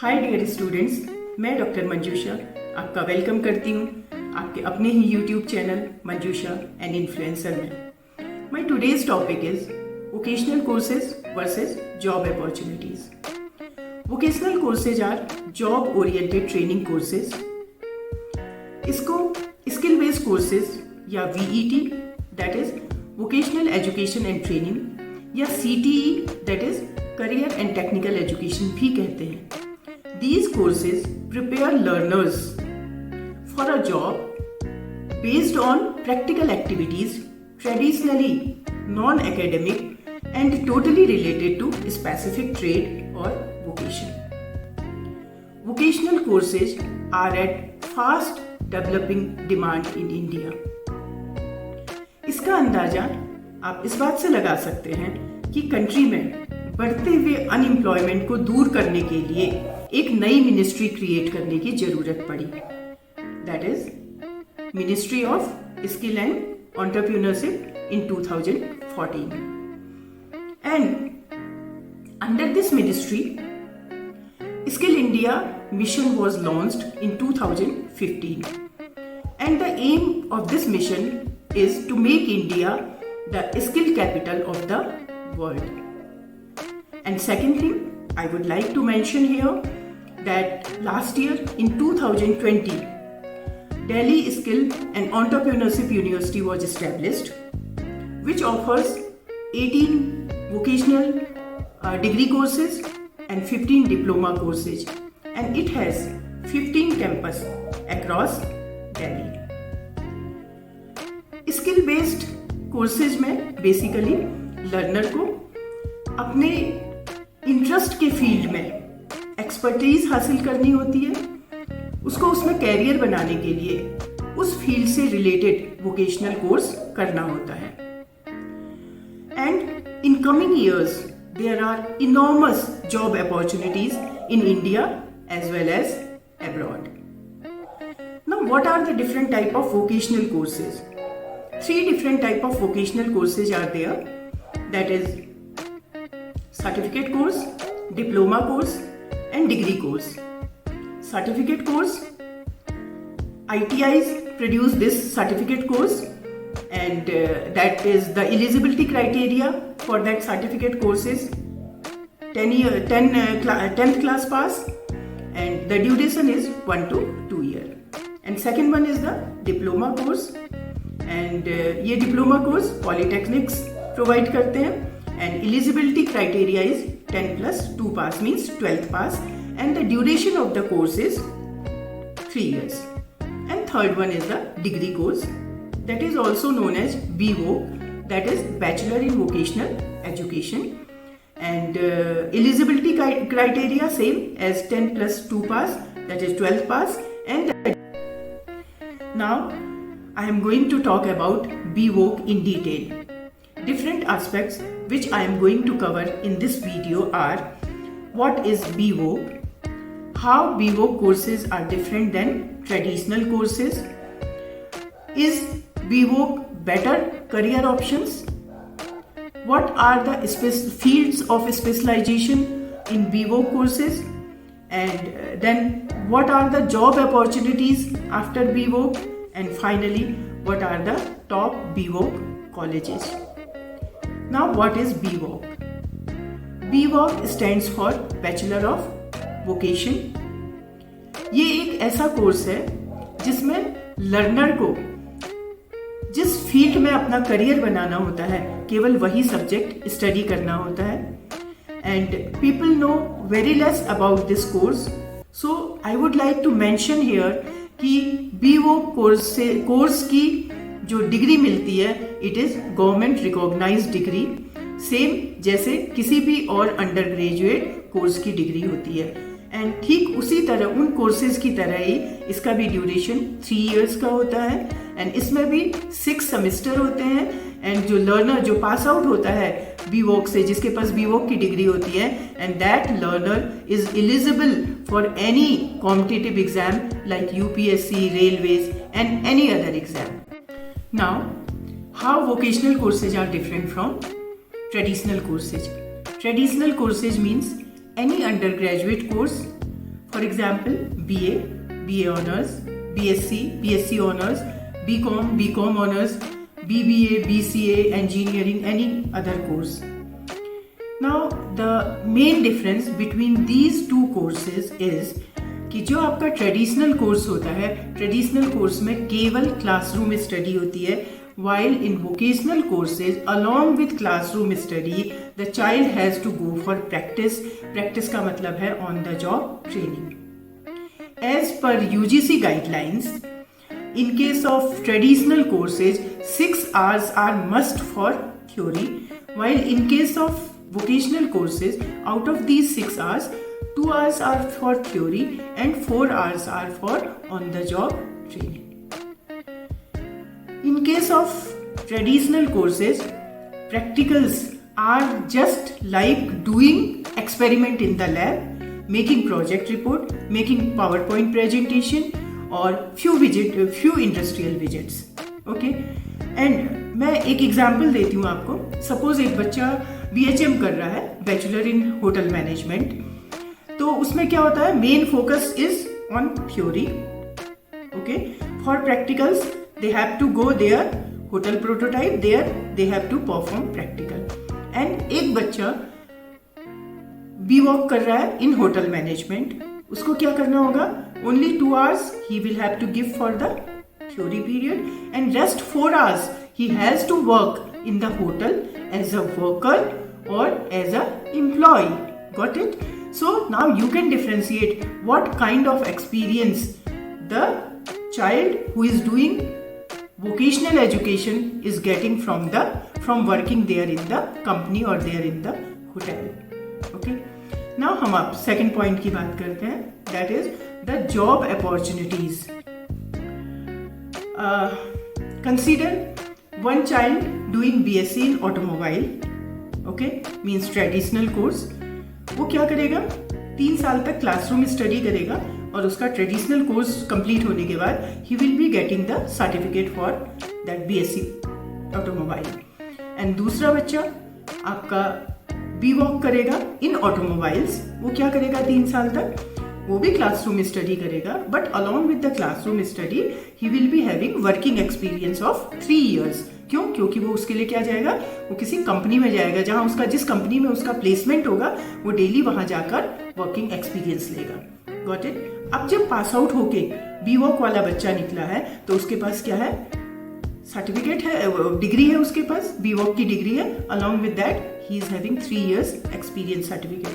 हाय dear students, मैं doctor Manjusha आपका welcome करती हूँ आपके अपने ही YouTube channel Manjusha an influencer में। My today's topic is vocational courses versus job opportunities. Vocational courses are job oriented training courses. इसको स्किल बेस्ड कोर्सेज या VET that is vocational education and training या CTE that is career and technical education भी कहते हैं। These courses prepare learners for a job based on practical activities traditionally non-academic and totally related to specific trade or vocation. Vocational courses are at fast developing demand in India. इसका अंदाजा आप इस बात से लगा सकते हैं कि कंट्री में बढ़ते हुए अनएम्प्लॉयमेंट को दूर करने के लिए एक नई मिनिस्ट्री क्रिएट करने की जरूरत पड़ी, that is ministry of skill and entrepreneurship in 2014 and under this ministry skill India mission was launched in 2015 and the aim of this mission is to make India the skill capital of the world. And second thing, I would like to mention here that last year in 2020, Delhi Skill and Entrepreneurship University was established, which offers 18 vocational degree courses and 15 diploma courses, and it has 15 campus across Delhi. Skill based courses में basically learner को अपने interest के field में expertise हासिल करनी होती है, उसको उसमें कैरियर बनाने के लिए उस फील्ड से रिलेटेड वोकेशनल कोर्स करना होता है. And in coming years there are enormous job opportunities in India as well as abroad. Now what are the different type of vocational courses? 3 different type of vocational courses are there, that is certificate course, diploma course and degree course. Certificate course, ITIs produce this certificate course and that is the eligibility criteria for that certificate course is 10th class pass and the duration is 1 to 2 year. And second one is the diploma course and ये diploma course polytechnics provide करते हैं. And eligibility criteria is 10 plus 2 pass means 12th pass and the duration of the course is 3 years. And third one is the degree course that is also known as BVOC, that is Bachelor in Vocational Education and eligibility criteria same as 10 plus 2 pass that is 12th pass. And now I am going to talk about BVOC in detail. Different aspects which I am going to cover in this video are: what is BVOC, how BVOC courses are different than traditional courses, is BVOC better career options, what are the fields of specialization in BVOC courses, and then what are the job opportunities after BVOC, and finally what are the top BVOC colleges. Now what is BVOC? BVOC stands for Bachelor of Vocation. ये एक ऐसा course है जिसमें learner को जिस field में अपना career बनाना होता है केवल वही सब्जेक्ट स्टडी करना होता है. And people know very less about this course, so I would like to mention here कि BVOC कोर्स की जो डिग्री मिलती है it is government recognised degree, same जैसे किसी भी और अंडर ग्रेजुएट कोर्स की डिग्री होती है. एंड ठीक उसी तरह उन कोर्सेज की तरह ही इसका भी ड्यूरेशन 3 इयर्स का होता है एंड इसमें भी 6 सेमेस्टर होते हैं. एंड जो लर्नर जो पास आउट होता है BVOC से, जिसके पास BVOC की डिग्री होती है, and that learner is eligible for any competitive exam like UPSC, railways and any other exam. Now, how vocational courses are different from traditional courses? Traditional courses means any undergraduate course, for example BA, BA Honours, BSc, BSc Honours, BCom, BCom Honours, BBA, BCA, Engineering, any other course. Now the main difference between these two courses is कि जो आपका traditional course होता है, traditional course में केवल classroom study होती है, while in vocational courses along with classroom study the child has to go for practice का मतलब है on the job training. As per UGC guidelines, in case of traditional courses 6 hours are must for theory, while in case of vocational courses out of these 6 hours 2 hours are for theory and 4 hours are for on the job training. In case of traditional courses, practicals are just like doing experiment in the lab, making project report, making PowerPoint presentation और few industrial visits. Okay? And मैं एक example देती हूँ आपको. Suppose एक बच्चा BHM कर रहा है, बैचलर इन होटल मैनेजमेंट. तो उसमें क्या होता है, main focus is on theory. Okay, for practicals they have to go their hotel prototype, there they have to perform practical. And एक बच्चा B.Voc कर रहा है in hotel management, उसको क्या करना होगा, only 2 hours he will have to give for the theory period and rest 4 hours he has to work in the hotel as a worker or as a employee. Got it? So now you can differentiate what kind of experience the child who is doing vocational education is getting from working there in the company or there in the hotel. Okay, now हम आप second point की बात करते हैं, that is the job opportunities. Consider one child doing BSc in automobile. Okay, means traditional course. वो क्या करेगा, 3 साल तक क्लासरूम स्टडी करेगा और उसका ट्रेडिशनल कोर्स कंप्लीट होने के बाद he will be getting the certificate for that BSc automobile. And दूसरा बच्चा आपका B.Voc करेगा इन ऑटोमोबाइल्स. वो क्या करेगा 3 साल तक, वो भी क्लासरूम स्टडी करेगा, but along with the classroom study he will be having working experience of 3 years. क्यों? क्योंकि वो उसके लिए क्या जाएगा, वो किसी कंपनी में जाएगा जहां उसका जिस कंपनी में उसका प्लेसमेंट होगा वो डेली वहां जाकर वर्किंग एक्सपीरियंस लेगा. Got it? अब जब पास आउट होके B.Voc वाला बच्चा निकला है तो उसके पास क्या है, सर्टिफिकेट है, डिग्री है उसके पास, B.Voc की डिग्री है, along with that he is having 3 years experience certificate.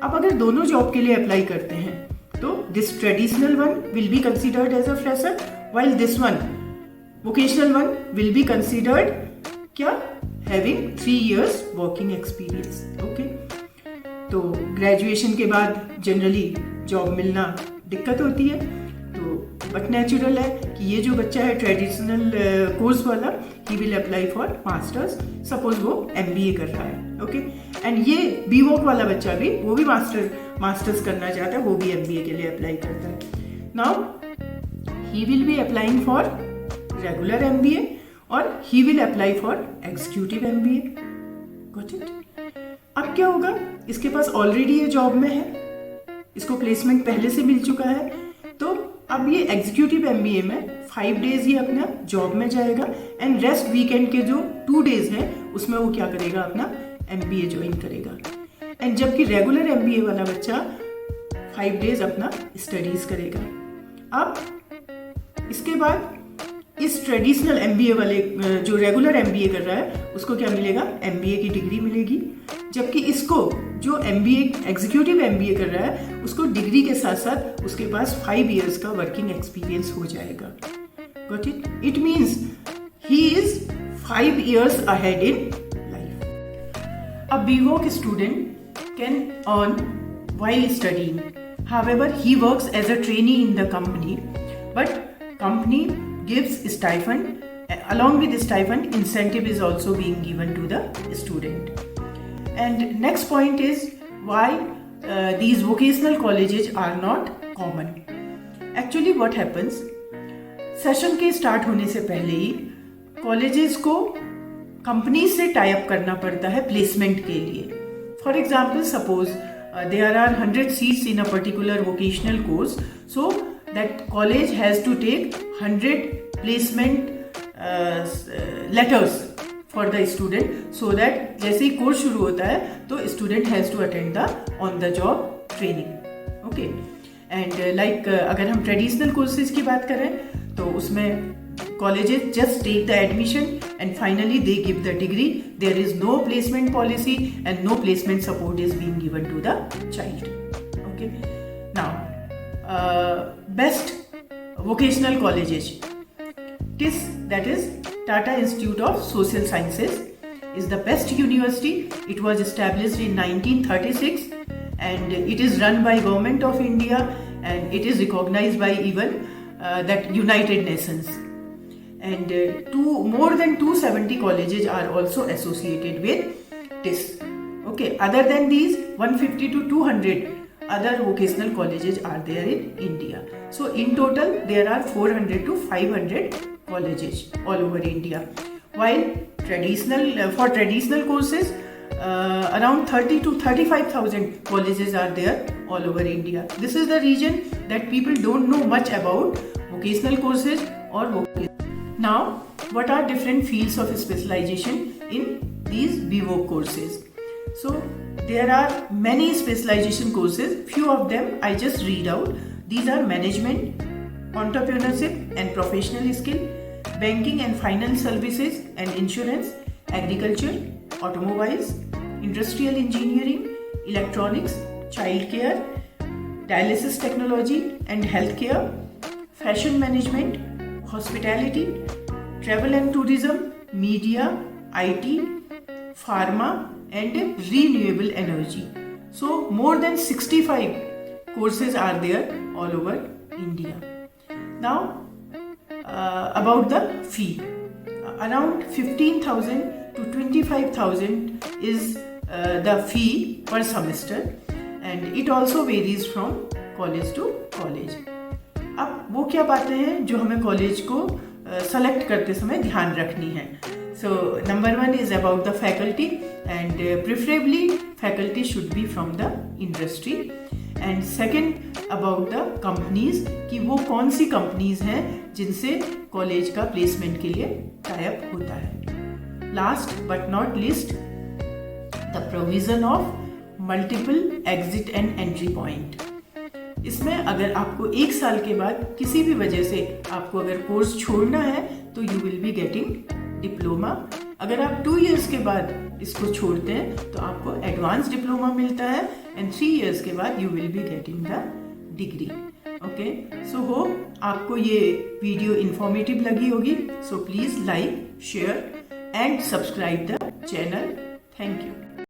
अब अगर दोनों जॉब के लिए अप्लाई करते हैं तो this traditional one will be considered as a fresher, while this one vocational one will be considered क्या, having 3 years working experience. Okay, तो ग्रेजुएशन के बाद जनरली जॉब मिलना दिक्कत होती है, तो बट नेचुरल है कि ये जो बच्चा है ट्रेडिशनल कोर्स वाला he will apply for masters. Suppose वो MBA कर रहा है. ओके, एंड ये B.Voc वाला बच्चा भी, वो भी मास्टर्स करना चाहता है, वो भी MBA के लिए अप्लाई करता है. Now he will be applying for regular MBA और he will apply for executive MBA. Got it? अब क्या होगा, इसके पास ऑलरेडी ये जॉब में है, इसको प्लेसमेंट पहले से मिल चुका है, तो अब ये एग्जीक्यूटिव MBA में 5 days ये अपना जॉब में जाएगा एंड रेस्ट वीकेंड के जो 2 days हैं उसमें वो क्या करेगा, अपना MBA ज्वाइन करेगा. एंड जबकि रेगुलर MBA वाला बच्चा 5 days अपना स्टडीज करेगा. अब इसके बाद इस ट्रेडिशनल MBA वाले जो रेगुलर MBA कर रहा है उसको क्या मिलेगा, MBA की डिग्री मिलेगी, जबकि इसको जो MBA एग्जीक्यूटिव MBA कर रहा है उसको डिग्री के साथ साथ उसके पास 5 years का वर्किंग एक्सपीरियंस हो जाएगा. Got it? It means he is 5 years ahead in life. A B.Voc student can earn while studying. However, he works as a trainee in the company, but company gives stipend. Along with stipend, incentive is also being given to the student. And next point is why these vocational colleges are not common. Actually what happens, session के start होने से पहले ही colleges को company से tie up करना पड़ता है placement के लिए. For example, suppose there are 100 seats in a particular vocational course, so that college has to take 100 placement letters for the student, so that जैसे ही कोर्स शुरू होता है तो student has to attend the on the job training. Okay, and like अगर हम traditional courses की बात करें तो उसमें colleges just take the admission and finally they give the degree. There is no placement policy and no placement support is being given to the child. Okay, now best vocational colleges. TIS, that is Tata Institute of Social Sciences, is the best university. It was established in 1936 and it is run by Government of India and it is recognized by even that United Nations. And more than 270 colleges are also associated with TIS. Okay, other than these, 150 to 200 other vocational colleges are there in India. So in total, there are 400 to 500 colleges all over India. While for traditional courses, around 30 to 35,000 colleges are there all over India. This is the region that people don't know much about vocational courses or vocational. Now, what are different fields of specialization in these VVOC courses? So, there are many specialization courses. Few of them I just read out. These are management, entrepreneurship and professional skill, banking and finance services and insurance, agriculture, automobiles, industrial engineering, electronics, childcare, dialysis technology and healthcare, fashion management, hospitality, travel and tourism, media, IT, pharma and renewable energy. So more than 65 courses are there all over India. Now about the fee. Around 15,000 to 25,000 is the fee per semester and it also varies from college to college. अब वो क्या बातें हैं जो हमें college को select करते समय ध्यान रखनी है. So number one is about the faculty and preferably faculty should be from the industry. And second about the companies कि वो कौन सी companies हैं जिनसे कॉलेज का प्लेसमेंट के लिए टाई अप होता है. Last but not least, the provision of multiple exit and entry point. इसमें अगर आपको एक साल के बाद किसी भी वजह से आपको अगर कोर्स छोड़ना है तो you will be getting diploma. अगर आप 2 इयर्स के बाद इसको छोड़ते हैं तो आपको एडवांस डिप्लोमा मिलता है एंड 3 इयर्स के बाद you will be getting the degree. Okay, so hope आपको ये वीडियो इंफॉर्मेटिव लगी होगी. So please like, share and subscribe the channel. Thank you.